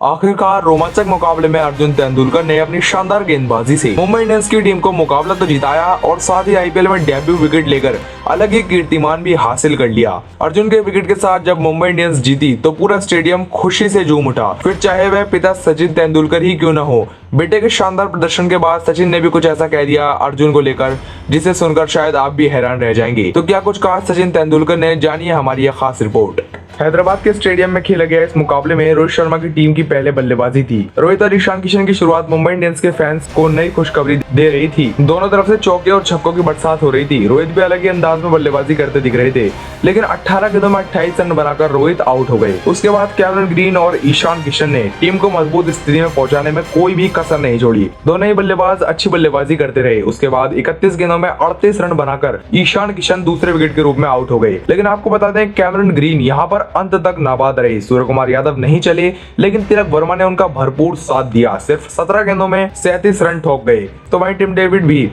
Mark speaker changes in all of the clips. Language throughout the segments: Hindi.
Speaker 1: आखिरकार रोमांचक मुकाबले में अर्जुन तेंदुलकर ने अपनी शानदार गेंदबाजी से मुंबई इंडियंस की टीम को मुकाबला तो जिताया और साथ ही आईपीएल में डेब्यू विकेट लेकर अलग ही कीर्तिमान भी हासिल कर लिया। अर्जुन के विकेट के साथ जब मुंबई इंडियंस जीती तो पूरा स्टेडियम खुशी से झूम उठा, फिर चाहे वह पिता सचिन तेंदुलकर ही क्यों न हो। बेटे के शानदार प्रदर्शन के बाद सचिन ने भी कुछ ऐसा कह दिया अर्जुन को लेकर, जिसे सुनकर शायद आप भी हैरान रह जाएंगे। तो क्या कुछ कहा सचिन तेंदुलकर ने, जानिए हमारी यह खास रिपोर्ट। हैदराबाद के स्टेडियम में खेला गया इस मुकाबले में रोहित शर्मा की टीम की पहले बल्लेबाजी थी। रोहित और ईशान किशन की शुरुआत मुंबई इंडियंस के फैंस को नई खुशखबरी दे रही थी। दोनों तरफ से चौके और छक्कों की बरसात हो रही थी। रोहित भी अलग ही अंदाज में बल्लेबाजी करते दिख रहे थे, लेकिन 18 गेंदों में 28 रन बनाकर रोहित आउट हो गए। उसके बाद कैमरन ग्रीन और ईशान किशन ने टीम को मजबूत स्थिति में पहुंचाने में कोई भी कसर नहीं छोड़ी। दोनों ही बल्लेबाज अच्छी बल्लेबाजी करते रहे। उसके बाद 31 गेंदों में 38 रन बनाकर ईशान किशन दूसरे विकेट के रूप में आउट हो गए। लेकिन आपको बता दें, कैमरन ग्रीन यहाँ पर अंत तक नाबाद रहे। सूर्य कुमार यादव नहीं चले, लेकिन तिलक वर्मा ने उनका भरपूर साथ दिया। सिर्फ 17 गेंदों में 37 रन ठोक गए। तो वहीं टिम डेविड भी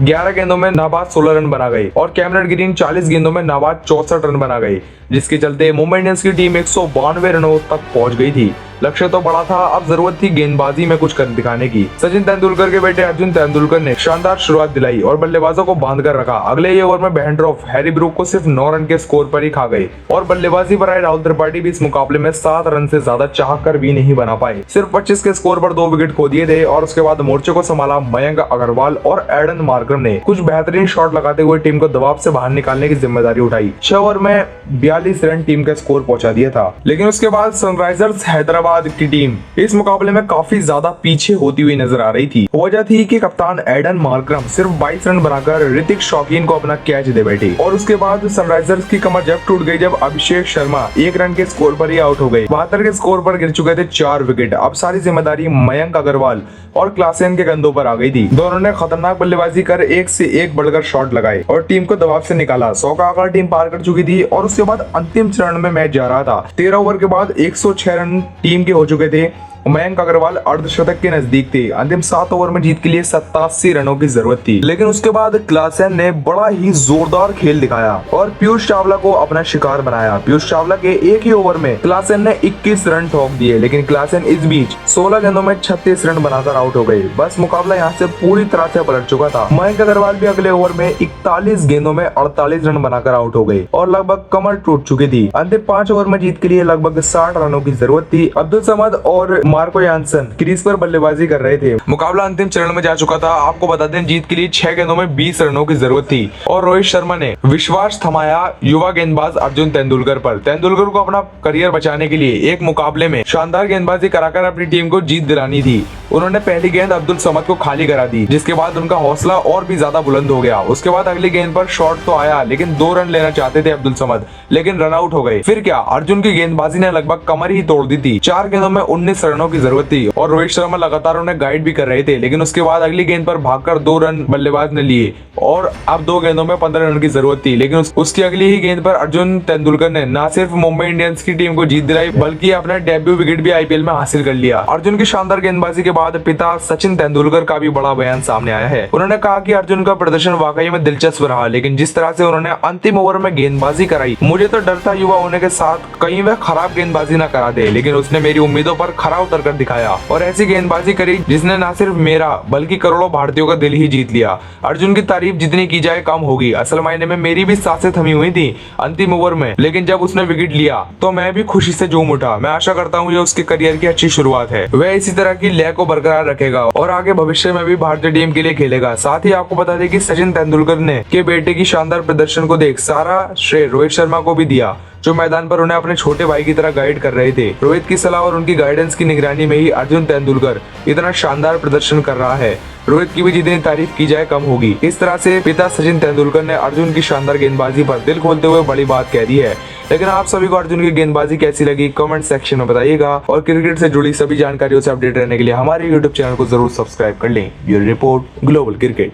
Speaker 1: 11 गेंदों में नाबाद 16 रन बना गए और कैमरन ग्रीन 40 गेंदों में नाबाद 64 रन बना गए, जिसके चलते मुंबई इंडियंस की टीम 192 रनों तक पहुंच गई थी। लक्ष्य तो बड़ा था, अब जरूरत थी गेंदबाजी में कुछ कर दिखाने की। सचिन तेंदुलकर के बेटे अर्जुन तेंदुलकर ने शानदार शुरुआत दिलाई और बल्लेबाजों को बांध कर रखा। अगले ही ओवर में बैंड्रॉफ हैरी ब्रूक को सिर्फ 9 रन के स्कोर पर ही खा गए और बल्लेबाजी पर आए राहुल त्रिपाठी भी इस मुकाबले में 7 रन से ज्यादा चाह कर भी नहीं बना पाए। सिर्फ 25 के स्कोर पर 2 विकेट खो दिए थे और उसके बाद मोर्चे को संभाला मयंक अग्रवाल और एडन मार्करम ने कुछ बेहतरीन शॉट लगाते हुए टीम को दबाव से बाहर निकालने की जिम्मेदारी उठाई। 6 ओवर में 42 रन टीम का स्कोर पहुंचा दिया था। लेकिन उसके बाद सनराइजर्स हैदराबाद की टीम इस मुकाबले में काफी ज्यादा पीछे होती हुई नजर आ रही थी। वजह थी कि कप्तान एडन मार्करम सिर्फ 22 रन बनाकर ऋतिक शौकीन को अपना कैच दे बैठे और उसके बाद सनराइजर्स की कमर जब टूट गई जब अभिषेक शर्मा 1 रन के स्कोर पर ही आउट हो गए। 72 के स्कोर पर गिर चुके थे 4 विकेट। अब सारी जिम्मेदारी मयंक अग्रवाल और क्लासेन के कंधों पर आ गई थी। दोनों ने खतरनाक बल्लेबाजी कर एक से एक बढ़कर शॉट लगाए और टीम को दबाव से निकाला। 100 का आंकड़ा टीम पार कर चुकी थी और उसके बाद अंतिम चरण में मैच जा रहा था। 13 ओवर के बाद 106 रन टीम के हो चुके थे। मयंक अग्रवाल अर्धशतक के नजदीक थे। अंतिम 7 ओवर में जीत के लिए 87 रनों की जरूरत थी। लेकिन उसके बाद क्लासेन ने बड़ा ही जोरदार खेल दिखाया और पीयूष चावला को अपना शिकार बनाया। पीयूष चावला के एक ही ओवर में क्लासेन ने 21 रन ठोक दिए, लेकिन क्लासेन इस बीच 16 गेंदों में 36 रन बनाकर आउट हो गए। बस मुकाबला यहाँ से पूरी तरह से पलट चुका था। मयंक अग्रवाल भी अगले ओवर में 41 गेंदों में 48 रन बनाकर आउट हो गए और लगभग कमर टूट चुकी थी। अंतिम 5 ओवर में जीत के लिए लगभग 60 रनों की जरूरत थी। अब्दुल समद और मार्को यानसन क्रीज पर बल्लेबाजी कर रहे थे। मुकाबला अंतिम चरण में जा चुका था। आपको बता दें, जीत के लिए 6 गेंदों में 20 रनों की जरूरत थी और रोहित शर्मा ने विश्वास थमाया युवा गेंदबाज अर्जुन तेंदुलकर पर। तेंदुलकर को अपना करियर बचाने के लिए एक मुकाबले में शानदार गेंदबाजी कराकर अपनी टीम को जीत दिलानी थी। उन्होंने पहली गेंद अब्दुल समद को खाली करा दी, जिसके बाद उनका हौसला और भी ज्यादा बुलंद हो गया। उसके बाद अगली गेंद पर शॉट तो आया, लेकिन 2 रन लेना चाहते थे अब्दुल समद, लेकिन रन आउट हो गए। फिर क्या, अर्जुन की गेंदबाजी ने लगभग कमर ही तोड़ दी थी। 4 गेंदों में 19 रनों की जरूरत थी और रोहित शर्मा लगातार उन्हें गाइड भी कर रहे थे। लेकिन उसके बाद अगली गेंद पर भागकर 2 रन बल्लेबाज ने लिए और अब 2 गेंदों में 15 रन की जरूरत थी। लेकिन उसकी अगली ही गेंद पर अर्जुन तेंदुलकर ने न सिर्फ मुंबई इंडियंस की टीम को जीत दिलाई, बल्कि अपना डेब्यू विकेट भी आईपीएल में हासिल कर लिया। अर्जुन की शानदार गेंदबाजी के बाद पिता सचिन तेंदुलकर का भी बड़ा बयान सामने आया है। उन्होंने कहा कि अर्जुन का प्रदर्शन वाकई में दिलचस्प रहा, लेकिन जिस तरह से उन्होंने अंतिम ओवर में गेंदबाजी कराई, मुझे तो डर था युवा होने के साथ कहीं वह खराब गेंदबाजी न करा दे। लेकिन उसने मेरी उम्मीदों पर खरा उतर कर दिखाया और ऐसी गेंदबाजी करी जिसने न सिर्फ मेरा बल्कि करोड़ों भारतीयों का दिल ही जीत लिया। अर्जुन की तारीफ जितनी की जाए कम होगी। असल मायने में मेरी भी सांसें थमी हुई थी अंतिम ओवर में, लेकिन जब उसने विकेट लिया तो मैं भी खुशी से झूम उठा। मैं आशा करता हूँ ये उसके करियर की अच्छी शुरुआत है। वह इसी तरह की लय को बरकरार रखेगा और आगे भविष्य में भी भारतीय टीम के लिए खेलेगा। साथ ही आपको बता दें कि सचिन तेंदुलकर ने के बेटे की शानदार प्रदर्शन को देख सारा श्रेय रोहित शर्मा को भी दिया, जो मैदान पर उन्हें अपने छोटे भाई की तरह गाइड कर रहे थे। रोहित की सलाह और उनकी गाइडेंस की निगरानी में ही अर्जुन तेंदुलकर इतना शानदार प्रदर्शन कर रहा है। रोहित की भी जितनी तारीफ की जाए कम होगी। इस तरह से पिता सचिन तेंदुलकर ने अर्जुन की शानदार गेंदबाजी पर दिल खोलते हुए बड़ी बात कह दी है। लेकिन आप सभी को अर्जुन की गेंदबाजी कैसी लगी, कमेंट सेक्शन में बताइएगा और क्रिकेट से जुड़ी सभी जानकारियों से अपडेट रहने के लिए हमारे यूट्यूब चैनल को जरूर सब्सक्राइब कर लें। Bureau report, global cricket.